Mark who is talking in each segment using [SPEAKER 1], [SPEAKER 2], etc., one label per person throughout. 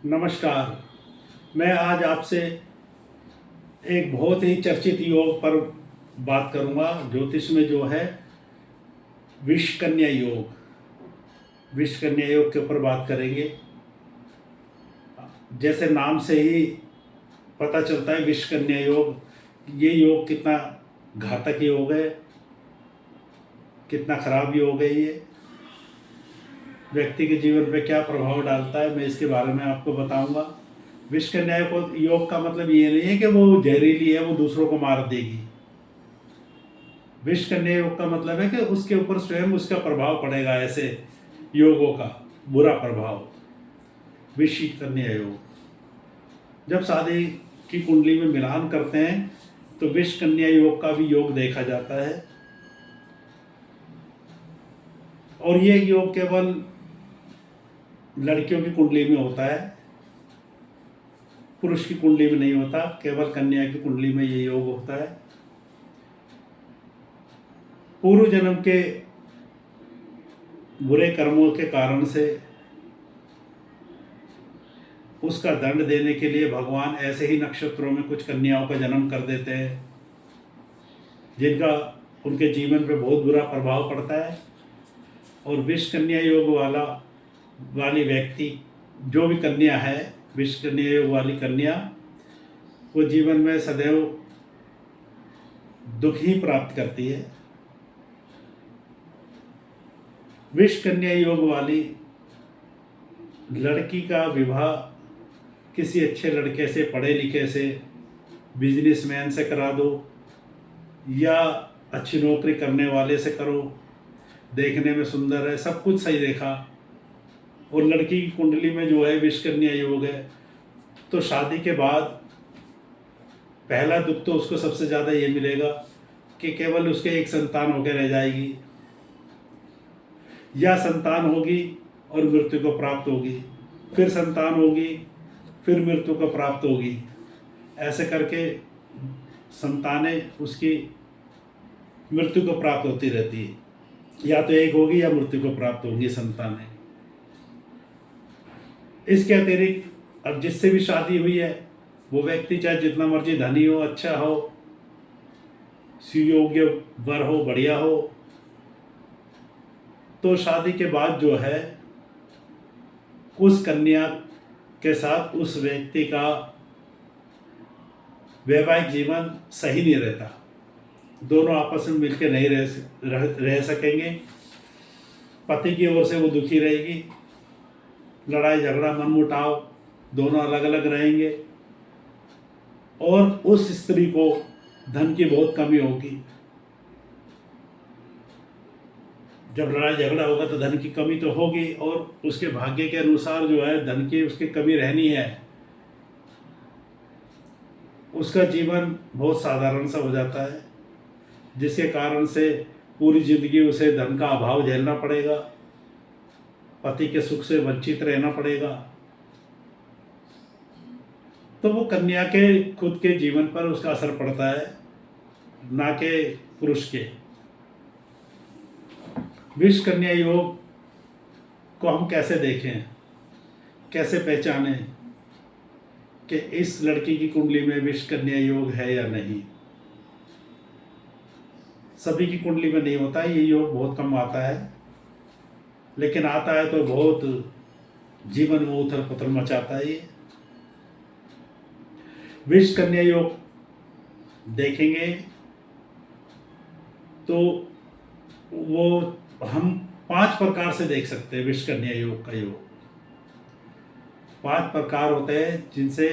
[SPEAKER 1] नमस्कार। मैं आज आपसे एक बहुत ही चर्चित योग पर बात करूंगा। ज्योतिष में जो है विष कन्या योग, विष कन्या योग के ऊपर बात करेंगे। जैसे नाम से ही पता चलता है विष कन्या योग, ये योग कितना घातक योग है, कितना खराब योग है, ये व्यक्ति के जीवन पे क्या प्रभाव डालता है, मैं इसके बारे में आपको बताऊंगा। विष कन्या योग का मतलब ये नहीं है कि वो जहरीली है, वो दूसरों को मार देगी। विष कन्या योग का मतलब है कि उसके ऊपर स्वयं उसका प्रभाव पड़ेगा, ऐसे योगों का बुरा प्रभाव। विष कन्या योग जब शादी की कुंडली में मिलान करते हैं तो विष कन्या योग का भी योग देखा जाता है। और ये योग केवल लड़कियों की कुंडली में होता है, पुरुष की कुंडली में नहीं होता, केवल कन्या की कुंडली में ये योग होता है। पूर्व जन्म के बुरे कर्मों के कारण से उसका दंड देने के लिए भगवान ऐसे ही नक्षत्रों में कुछ कन्याओं का जन्म कर देते हैं, जिनका उनके जीवन पे बहुत बुरा प्रभाव पड़ता है। और विष कन्या योग वाली व्यक्ति, जो भी कन्या है, विष कन्या योग वाली कन्या, वो जीवन में सदैव दुख ही प्राप्त करती है। विष कन्या योग वाली लड़की का विवाह किसी अच्छे लड़के से, पढ़े लिखे से, बिजनेसमैन से करा दो या अच्छी नौकरी करने वाले से करो, देखने में सुंदर है, सब कुछ सही देखा, और लड़की की कुंडली में जो है विष कन्या योग है, तो शादी के बाद पहला दुख तो उसको सबसे ज़्यादा ये मिलेगा कि केवल उसके एक संतान होकर रह जाएगी, या संतान होगी और मृत्यु को प्राप्त होगी, फिर संतान होगी, फिर मृत्यु को प्राप्त होगी। ऐसे करके संतानें उसकी मृत्यु को प्राप्त होती रहती है, या तो एक होगी या मृत्यु को प्राप्त होंगी संतानें। इसके अतिरिक्त अब जिससे भी शादी हुई है, वो व्यक्ति चाहे जितना मर्जी धनी हो, अच्छा हो, सुयोग्य वर हो, बढ़िया हो, तो शादी के बाद जो है उस कन्या के साथ उस व्यक्ति का वैवाहिक जीवन सही नहीं रहता। दोनों आपस में मिलकर नहीं रह सकेंगे। पति की ओर से वो दुखी रहेगी, लड़ाई झगड़ा मनमुटाव, दोनों अलग अलग रहेंगे, और उस स्त्री को धन की बहुत कमी होगी। जब लड़ाई झगड़ा होगा तो धन की कमी तो होगी, और उसके भाग्य के अनुसार जो है धन की उसकी कमी रहनी है। उसका जीवन बहुत साधारण सा हो जाता है, जिसके कारण से पूरी जिंदगी उसे धन का अभाव झेलना पड़ेगा, पति के सुख से वंचित रहना पड़ेगा। तो वो कन्या के खुद के जीवन पर उसका असर पड़ता है, ना कि पुरुष के। विष कन्या योग को हम कैसे देखें, कैसे पहचानें कि इस लड़की की कुंडली में विष कन्या योग है या नहीं। सभी की कुंडली में नहीं होता है ये योग, बहुत कम आता है, लेकिन आता है तो बहुत जीवन में उथल पुथल मचाता है। ये विष कन्या योग देखेंगे तो वो हम 5 प्रकार से देख सकते हैं। विष कन्या योग का योग 5 प्रकार होते हैं जिनसे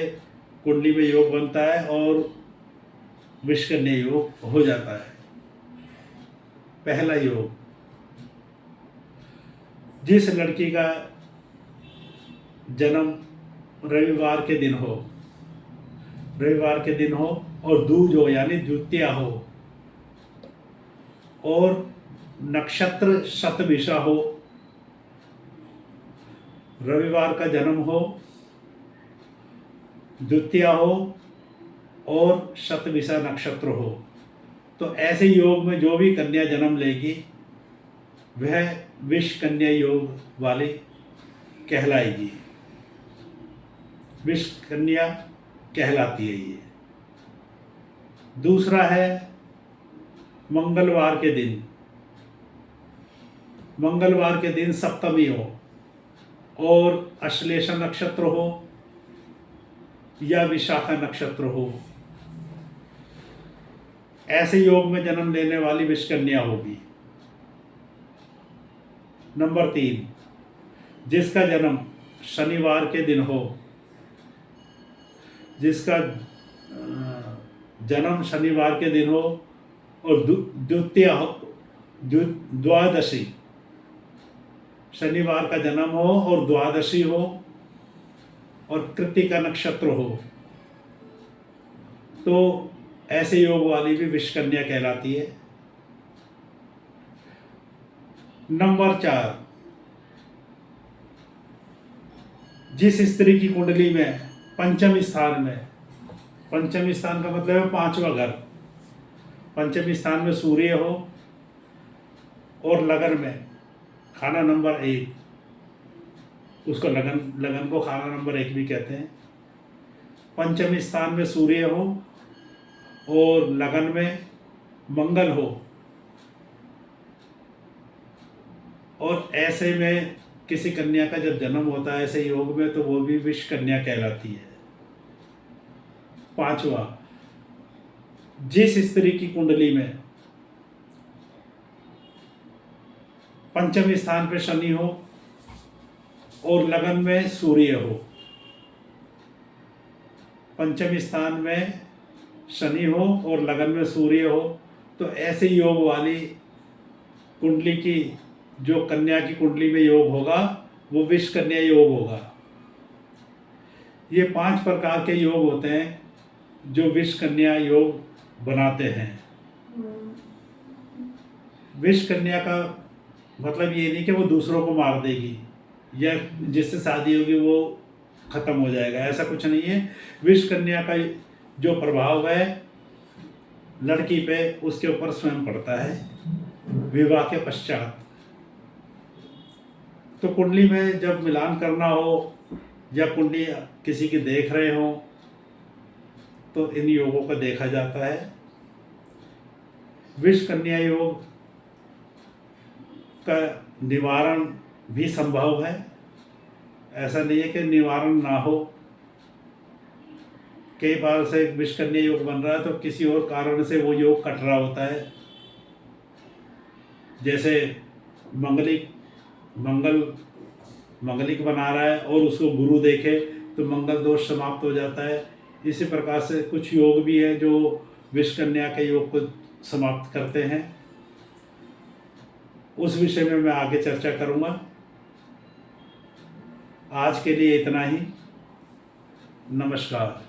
[SPEAKER 1] कुंडली में योग बनता है और विष कन्या योग हो जाता है। पहला योग, जिस लड़की का जन्म रविवार के दिन हो, रविवार के दिन हो और दूज हो यानी द्वितीया हो, और नक्षत्र शतभिषा हो, रविवार का जन्म हो, द्वितीया हो और शतभिषा नक्षत्र हो, तो ऐसे योग में जो भी कन्या जन्म लेगी वह विष कन्या योग वाली कहलाएगी। विष कन्या कहलाती है ये। दूसरा है मंगलवार के दिन। मंगलवार के दिन सप्तमी हो और अश्लेषा नक्षत्र हो या विशाखा नक्षत्र हो, ऐसे योग में जन्म लेने वाली विष कन्या होगी। नंबर 3, जिसका जन्म शनिवार के दिन हो, जिसका जन्म शनिवार के दिन हो और द्वादशी, शनिवार का जन्म हो और द्वादशी हो और कृत्तिका नक्षत्र हो, तो ऐसे योग वाली भी विष कन्या कहलाती है। नंबर 4, जिस स्त्री की कुंडली में पंचम स्थान में, पंचम स्थान का मतलब है 5वां घर, पंचम स्थान में सूर्य हो और लगन में खाना नंबर 1, उसको लगन को खाना नंबर 1 भी कहते हैं। पंचम स्थान में सूर्य हो और लगन में मंगल हो, और ऐसे में किसी कन्या का जब जन्म होता है ऐसे योग में, तो वो भी विष कन्या कहलाती है। 5वां, जिस स्त्री की कुंडली में पंचम स्थान पे शनि हो और लगन में सूर्य हो, पंचम स्थान में शनि हो और लगन में सूर्य हो, तो ऐसे योग वाली कुंडली की, जो कन्या की कुंडली में योग होगा वो विष कन्या योग होगा। ये 5 प्रकार के योग होते हैं जो विष कन्या योग बनाते हैं। विष कन्या का मतलब ये नहीं कि वो दूसरों को मार देगी या जिससे शादी होगी वो खत्म हो जाएगा, ऐसा कुछ नहीं है। विष कन्या का जो प्रभाव है लड़की पे, उसके ऊपर स्वयं पड़ता है विवाह के पश्चात। तो कुंडली में जब मिलान करना हो या कुंडली किसी की देख रहे हो तो इन योगों को देखा जाता है। विष कन्या योग का निवारण भी संभव है, ऐसा नहीं है कि निवारण ना हो। कई बार से विष कन्या योग बन रहा है तो किसी और कारण से वो योग कट रहा होता है, जैसे मंगलिक बना रहा है और उसको गुरु देखे तो मंगल दोष समाप्त हो जाता है। इसी प्रकार से कुछ योग भी है जो विष कन्या के योग को समाप्त करते हैं। उस विषय में मैं आगे चर्चा करूंगा। आज के लिए इतना ही। नमस्कार।